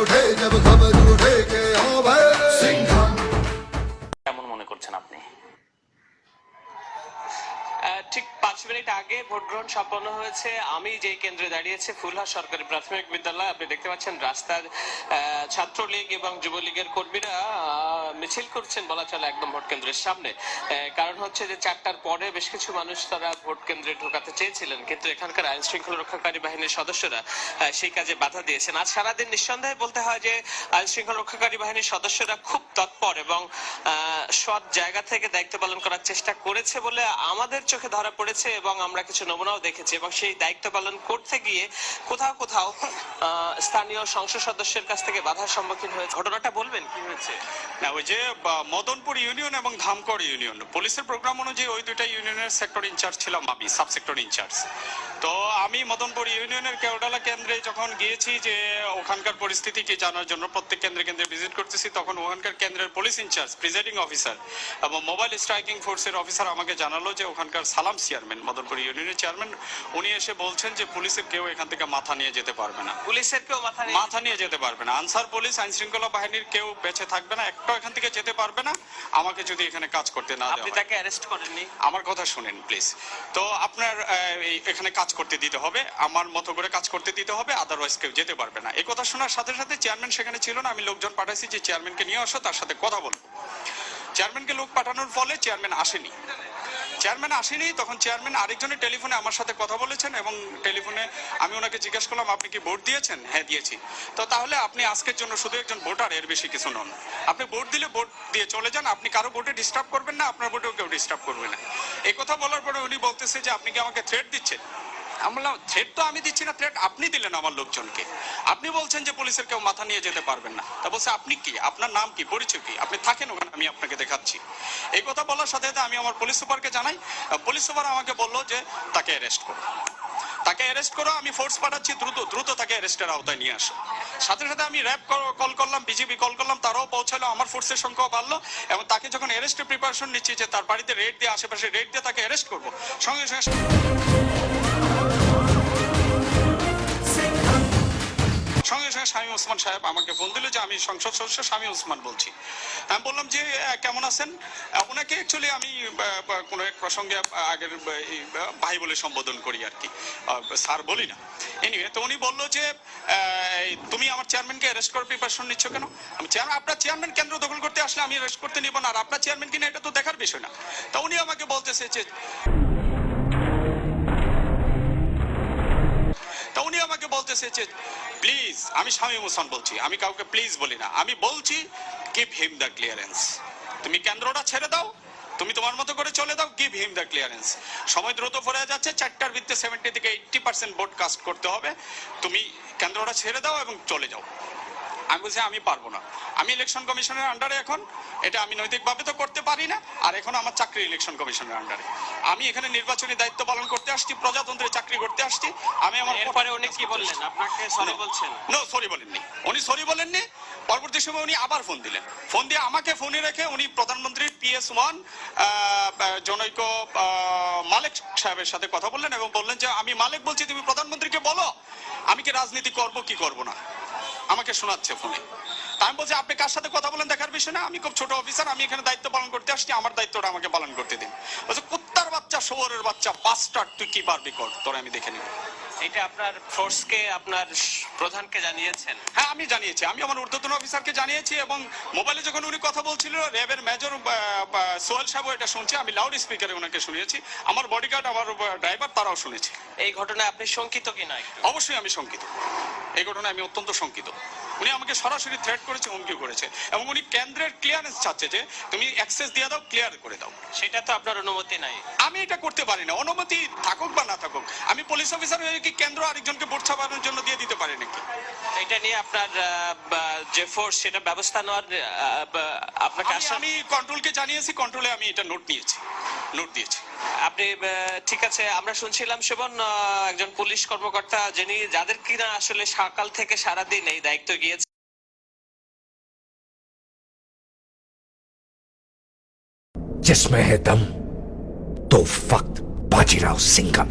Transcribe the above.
उठे जब खबर उठे के हाँ भाई सिंघम। কেমন মনে করছেন আপনি? ঠিক 5 মিনিট আগে ভোট গ্রহণ সম্পন্ন হয়েছে। আমি যে কেন্দ্রে দাঁড়িয়েছি ফুলহার সরকারি প্রাথমিক বিদ্যালয়, আপনি দেখতে পাচ্ছেন রাস্তার ছাত্রলীগ এবং যুবলীগের কর্মীরা মিছিল করছেন বলা চলে একদম ভোট কেন্দ্রের সামনে। কারণ হচ্ছে যে 4টার পরে বেশ কিছু মানুষ তারা ভোট কেন্দ্রে ঢোকাতে চেয়েছিলেন, কিন্তু এখানকার আইন শৃঙ্খলা রক্ষাকারী বাহিনীর সদস্যরা সেই কাজে বাধা দিয়েছেন। আজ সারাদিন নিঃসন্দেহে বলতে হয় যে আইন শৃঙ্খলা রক্ষাকারী বাহিনীর সদস্যরা খুব তৎপর এবং সৎ জায়গা থেকে দায়িত্ব পালন করার চেষ্টা করেছে বলে আমাদের চোখে ধরা পড়েছে এবং আমরা কিছু নমুনাও দেখেছি। এবং সেই দায়িত্ব পালন করতে গিয়ে কোথাও কোথাও স্থানীয় সংসদ সদস্যের কাছ থেকে বাধার সম্মুখীন হয়েছে। ঘটনাটা বলবেন কি হয়েছে? না, ওই যে মদনপুর ইউনিয়ন এবং ধামকড় ইউনিয়ন পুলিশের প্রোগ্রাম অনুযায়ী ওই দুইটা ইউনিয়নের সেক্টর ইনচার্জ ছিলাম আমি, সাব সেক্টর ইনচার্জ। তো আমি মদনপুর ইউনিয়নের কেওডালা কেন্দ্রে যখন গিয়েছি যে ওখানকার পরিস্থিতি কি জানার জন্য প্রত্যেক কেন্দ্রে কেন্দ্রে ভিজিট করতেছি, তখন ওখানকার কেন্দ্রের পুলিশ ইনচার্জ, প্রিজাইডিং অফিসার এবং মোবাইল স্ট্রাইকিং ফোর্সের অফিসার আমাকে জানালো যে ওখানকার সালাম চেয়ারম্যান, মদনপুর ইউনিয়নের চেয়ারম্যান, উনি এসে বলছেন যে পুলিশের কেউ এখান থেকে মাথা নিয়ে যেতে পারবে না। পুলিশের কেউ মাথা নিয়ে যেতে পারবে না। আনসার পুলিশ, আইন শৃঙ্খলা বাহিনীর কেউ বেঁচে থাকবে না, একটাও এখান থেকে যেতে পারবে না আমাকে যদি এখানে কাজ করতে না দেওয়া হয়। আপনি তাকে অ্যারেস্ট করেননি? আমার কথা শুনেন প্লিজ। তো আপনার এখানে কাজ করতে দিতে হবে, আমার মতো করে কাজ করতে দিতে হবে, আদারওয়াইজ কেউ যেতে পারবে না। এই কথা শোনার সাথে সাথে চেয়ারম্যান সেখানে ছিল না, আমি লোকজন পাঠাইছি যে চেয়ারম্যানকে নিয়ে আসো, তার সাথে কথা বলবো। চেয়ারম্যানকে লোক পাঠানোর ফলে চেয়ারম্যান আসেনি। তখন চেয়ারম্যান আরেকজনের টেলিফোনে আমার সাথে কথা বলেছেন এবং টেলিফোনে আমি ওনাকে জিজ্ঞেস করলাম আপনি কি ভোট দিয়েছেন? হ্যাঁ দিয়েছি। তো তাহলে আপনি আজকের জন্য শুধু একজন ভোটার, এর বেশি কিছু নন। আপনি ভোট দিলে ভোট দিয়ে চলে যান, আপনি কারো ভোটে ডিস্টার্ব করবেন না, আপনার ভোটেও কেউ ডিস্টার্ব করবে না। এই কথা বলার পরে উনি বলতেছে যে আপনি কি আমাকে থ্রেট দিচ্ছেন? আমি বললাম থ্রেট তো আমি দিচ্ছি না, থ্রেট আপনি দিলেন আমার লোকজনকে। আপনি বলছেন যে পুলিশের কেউ মাথা নিয়ে যেতে পারবেন না। তা বলছে আপনি কি, আপনার নাম কি, পরিচয় কি, আপনি থাকেন ওখানে, আমি আপনাকে দেখাচ্ছি। এই কথা বলার সাথে সাথে আমি আমার পুলিশ সুপারকে জানাই। পুলিশ সুপার আমাকে বললো যে তাকে অ্যারেস্ট করো, আমি ফোর্স পাঠাচ্ছি, দ্রুত তাকে অ্যারেস্টের আওতায় নিয়ে আসো। সাথে সাথে আমি র্যাব কল করলাম, বিজিবি কল করলাম, তারাও পৌঁছালো, আমার ফোর্সের সংখ্যাও বাড়লো এবং তাকে যখন অ্যারেস্টের প্রিপারেশন নিচ্ছি যে তার বাড়িতে রেড দিয়ে, আশেপাশে রেড দিয়ে তাকে অ্যারেস্ট করবো, সঙ্গে সঙ্গে শামীম ওসমান সাহেব আমাকে ফোন দিল যে আমি সংসদ সদস্য শামীম ওসমান বলছি। আমি বললাম যে কেমন আছেন। ওনাকে অ্যাকচুয়ালি আমি কোনো এক প্রসঙ্গে আগের ভাই বলে সম্বোধন করি আর কি, স্যার বলি না। এনিওয়ে, তো উনি বললো যে তুমি আমার চেয়ারম্যানকে অ্যারেস্ট করার প্রিপারেশন নিচ্ছ কেন? আমি আপনার চেয়ারম্যান কেন্দ্র দখল করতে আসলে আমি অ্যারেস্ট করতে নিব না, আর আপনার চেয়ারম্যান কিনা এটা তো দেখার বিষয় না। তা উনি আমাকে বলতেছে যে প্লিজ, আমি শামীম ওসমান বলছি, আমি কাউকে প্লিজ বলি না, আমি বলছি গিভ হিম দ্য ক্লিয়ারেন্স। তুমি কেন্দ্রটা ছেড়ে দাও, তুমি তোমার মতো করে চলে দাও, গিভ হিম দ্য ক্লিয়ারেন্স। সময় দ্রুত ফুরিয়ে যাচ্ছে, 4টার ভিতরে 70 থেকে 80% ভোট কাস্ট করতে হবে, তুমি কেন্দ্রটা ছেড়ে দাও এবং চলে যাও। আমি বলছি আমি পারবো না, আমি ইলেকশন কমিশনের আন্ডারে, এখন এটা আমি নৈতিকভাবে তো করতে পারি না, আর এখন আমার চাকরি ইলেকশন কমিশনের আন্ডারে, আমি এখানে নির্বাচনী দায়িত্ব পালন করতে আসছি, প্রজাতন্ত্রের চাকরি করতে আসছি। আমি আমার এরপরে উনি কি বললেন? আপনাকে সরি বলছেন? নো, সরি বলেননি, উনি সরি বলেননি। পরবর্তী সময় উনি আবার ফোন দিলেন, ফোন দিয়ে আমাকে ফোনে রেখে উনি প্রধানমন্ত্রীর PS1 জনৈক মালিক সাহেবের সাথে কথা বললেন এবং বললেন যে আমি মালিক বলছি, তুমি প্রধানমন্ত্রীকে বলো আমি কি রাজনীতি করবো কি করবো না, আমাকে শোনাচ্ছে ফোনে। আমি বলছি আপনি কার সাথে কথা বলেন দেখার বিষয় না, আমি খুব ছোট অফিসার, আমি এখানে দায়িত্ব পালন করতে আসছি, আমার দায়িত্বটা আমাকে পালন করতে দিন। বলছে কুত্তার বাচ্চা, শোয়ারের বাচ্চা, বাস্টার্ড, তুই কি পারবি কর, তোরে আমি দেখে নিব। এটা আপনার ফোর্সকে, আপনার প্রধানকে জানিয়েছেন? হ্যাঁ, আমি জানিয়েছি, আমি আমার ঊর্ধ্বতন অফিসারকে জানিয়েছি এবং মোবাইলে যখন উনি কথা বলছিল র্যাবের মেজর সোহেল সাহেব এটা শুনছে, আমি লাউড স্পিকারে ওনাকে শুনিয়েছি, আমার বডিগার্ড, আমার ড্রাইভার তারাও শুনেছে। এই ঘটনায় আপনি শঙ্কিত কি না? অবশ্যই আমি শঙ্কিত, এই ঘটনায় আমি অত্যন্ত শঙ্কিত। উনি আমাকে সরাসরি থ্রেট করেছে, হুমকি করেছে এবং উনি কেন্দ্রের ক্লিয়ারেন্স চাচ্ছে যে তুমি অ্যাক্সেস দিয়ে দাও, ক্লিয়ার করে দাও। সেটা তো আপনার অনুমতি নাই। আমি এটা করতে পারি না, অনুমতি থাকুক বা না থাকুক। আমি পুলিশ অফিসার হয়ে কি কেন্দ্র আরেকজনকে ভোট ছাপানোর জন্য দিয়ে দিতে পারি নাকি? এটা নিয়ে আপনার যে ফোর্স, সেটা ব্যবস্থা নেওয়ার আপনাকে আমি কন্ট্রোলকে জানিয়েছি, কন্ট্রোলে আমি এটা নোট দিয়েছি। আপনি ঠিক আছে, আমরা শুনছিলাম শোভন একজন পুলিশ কর্মকর্তা যিনি, যাদের কিনা আসলে সকাল থেকে সারাদিন এই দায়িত্ব গিয়েছে। जिसमें है दम तो वक्त बाजीराव सिंघम।